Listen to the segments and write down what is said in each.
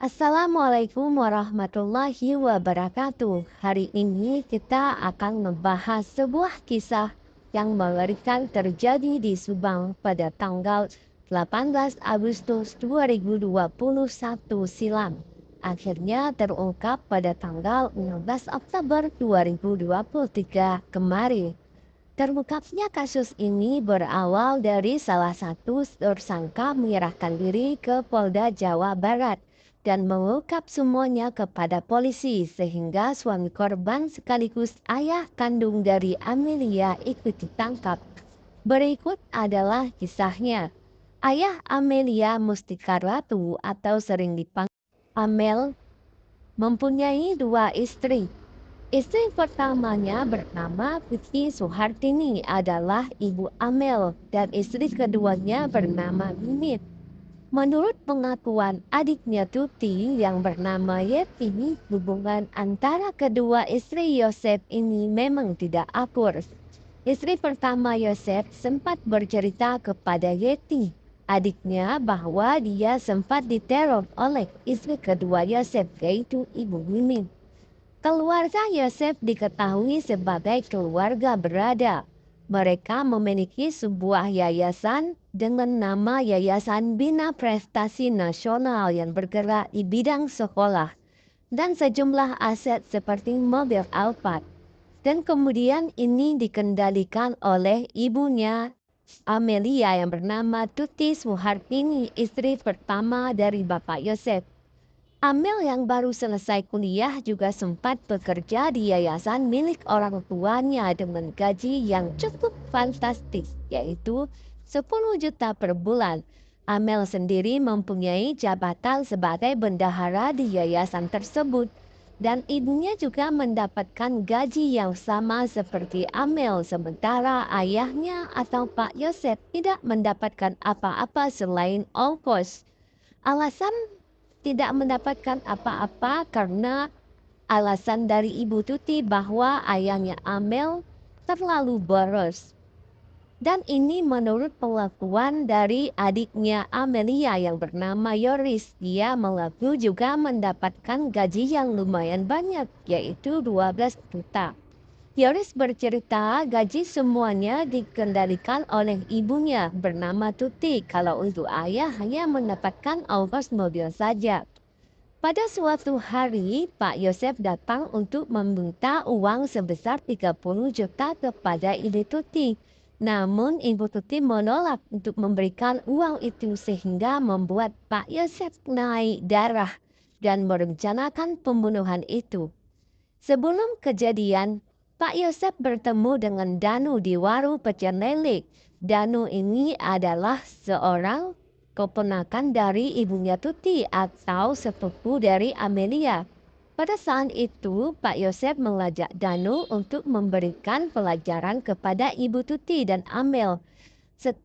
Assalamualaikum warahmatullahi wabarakatuh. Hari ini kita akan membahas sebuah kisah yang mengerikan terjadi di Subang pada tanggal 18 Agustus 2021 silam. Akhirnya terungkap pada tanggal 16 Oktober 2023 kemarin. Terungkapnya kasus ini berawal dari salah satu tersangka menyerahkan diri ke Polda Jawa Barat dan mengungkap semuanya kepada polisi sehingga suami korban sekaligus ayah kandung dari Amelia ikut ditangkap. Berikut adalah kisahnya. Ayah Amelia Mustika Ratu atau sering dipanggil Amel mempunyai dua istri. Istri pertamanya bernama Vicky Suhartini adalah ibu Amel dan istri keduanya bernama Mimit. Menurut pengakuan adiknya Tuti yang bernama Yeti, hubungan antara kedua istri Yosef ini memang tidak akur. Istri pertama Yosef sempat bercerita kepada Yeti, adiknya, bahwa dia sempat diteror oleh istri kedua Yosef yaitu ibu Mimit. Keluarga Yosef diketahui sebagai keluarga berada. Mereka memiliki sebuah yayasan dengan nama Yayasan Bina Prestasi Nasional yang bergerak di bidang sekolah dan sejumlah aset seperti mobil Alphard. Dan kemudian ini dikendalikan oleh ibunya Amelia yang bernama Tuti Suhartini, istri pertama dari Bapak Yosef. Amel yang baru selesai kuliah juga sempat bekerja di yayasan milik orang tuanya dengan gaji yang cukup fantastis, yaitu 10 juta per bulan. Amel sendiri mempunyai jabatan sebagai bendahara di yayasan tersebut. Dan ibunya juga mendapatkan gaji yang sama seperti Amel, sementara ayahnya atau Pak Yosef tidak mendapatkan apa-apa selain ongkos. Alasan tidak mendapatkan apa-apa karena alasan dari Ibu Tuti bahwa ayahnya Amel terlalu boros. Dan ini menurut pengakuan dari adiknya Amelia yang bernama Yoris. Dia mengaku juga mendapatkan gaji yang lumayan banyak, yaitu 12 juta. Yoris bercerita gaji semuanya dikendalikan oleh ibunya bernama Tuti, kalau untuk ayah hanya mendapatkan ongkos mobil saja. Pada suatu hari, Pak Yosef datang untuk meminta uang sebesar 30 juta kepada Ibu Tuti. Namun Ibu Tuti menolak untuk memberikan uang itu sehingga membuat Pak Yosef naik darah dan merencanakan pembunuhan itu. Sebelum kejadian, Pak Yosef bertemu dengan Danu di warung pecel lele. Danu ini adalah seorang keponakan dari ibunya Tuti atau sepupu dari Amelia. Pada saat itu, Pak Yosef mengajak Danu untuk memberikan pelajaran kepada Ibu Tuti dan Amel,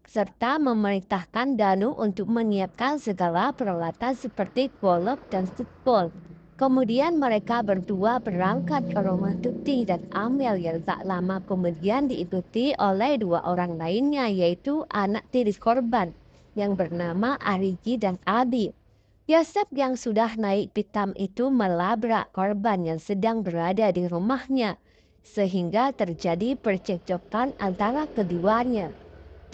serta memerintahkan Danu untuk menyiapkan segala peralatan seperti golok dan stempel. Kemudian mereka berdua berangkat ke rumah Tuti dan Amel yang tak lama kemudian diikuti oleh dua orang lainnya, yaitu anak tiri korban yang bernama Arigi dan Abi. Yosef yang sudah naik pitam itu melabrak korban yang sedang berada di rumahnya, sehingga terjadi percekcokan antara keduanya.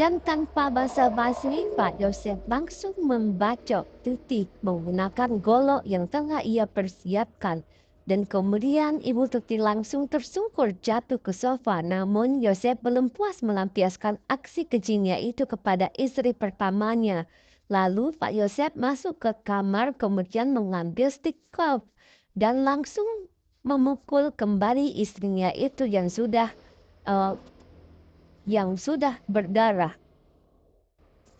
Dan tanpa basa-basi, Pak Yosef langsung membacok Tuti menggunakan golok yang tengah ia persiapkan. Dan kemudian Ibu Tuti langsung tersungkur jatuh ke sofa. Namun Yosef belum puas melampiaskan aksi kejinya itu kepada istri pertamanya. Lalu Pak Yosef masuk ke kamar kemudian mengambil stick golf dan langsung memukul kembali istrinya itu uh, yang sudah berdarah.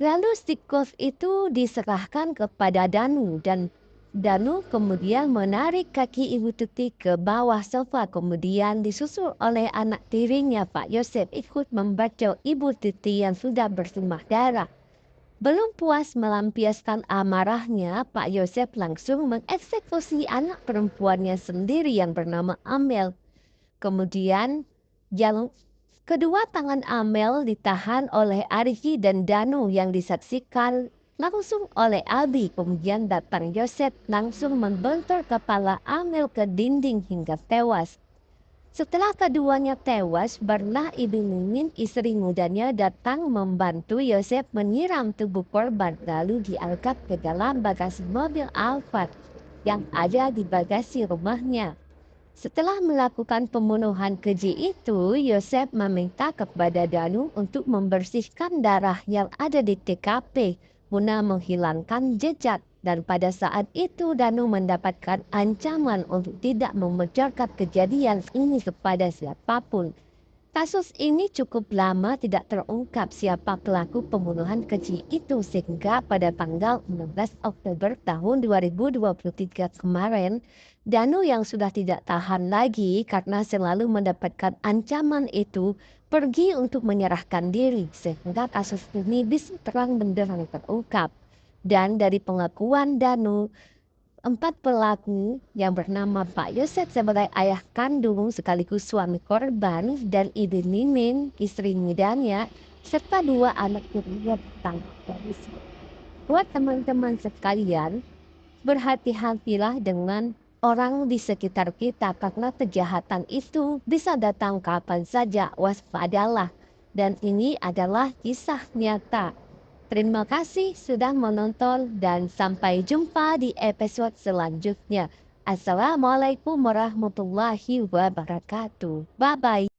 Lalu stick golf itu diserahkan kepada Danu dan Danu kemudian menarik kaki Ibu Tuti ke bawah sofa, kemudian disusul oleh anak tirinya Pak Yosef ikut membacok Ibu Tuti yang sudah bersimbah darah. Belum puas melampiaskan amarahnya, Pak Yosef langsung mengeksekusi anak perempuannya sendiri yang bernama Amel. Kemudian kedua tangan Amel ditahan oleh Arigi dan Danu yang disaksikan langsung oleh Abi. Kemudian datang Yosef langsung membentur kepala Amel ke dinding hingga tewas. Setelah keduanya tewas, barulah Ibu Mimin, istri mudanya, datang membantu Yosef menyiram tubuh korban lalu diangkat ke dalam bagasi mobil Alphard yang ada di bagasi rumahnya. Setelah melakukan pembunuhan keji itu, Yosef meminta kepada Danu untuk membersihkan darah yang ada di TKP guna menghilangkan jejak. Dan pada saat itu Danu mendapatkan ancaman untuk tidak membocorkan kejadian ini kepada siapapun. Kasus ini cukup lama tidak terungkap siapa pelaku pembunuhan keji itu sehingga pada tanggal 16 Oktober tahun 2023 kemarin, Danu yang sudah tidak tahan lagi karena selalu mendapatkan ancaman itu pergi untuk menyerahkan diri sehingga kasus ini bisa terang benderang terungkap. Dan dari pengakuan Danu, 4 pelaku yang bernama Pak Yosef sebagai ayah kandung sekaligus suami korban dan Ibu Mimin, istri mudanya, serta 2 anak tirinya ditangkap polisi. Buat teman-teman sekalian, berhati-hatilah dengan orang di sekitar kita karena kejahatan itu bisa datang kapan saja. Waspadalah. Dan ini adalah kisah nyata. Terima kasih sudah menonton dan sampai jumpa di episode selanjutnya. Assalamualaikum warahmatullahi wabarakatuh. Bye-bye.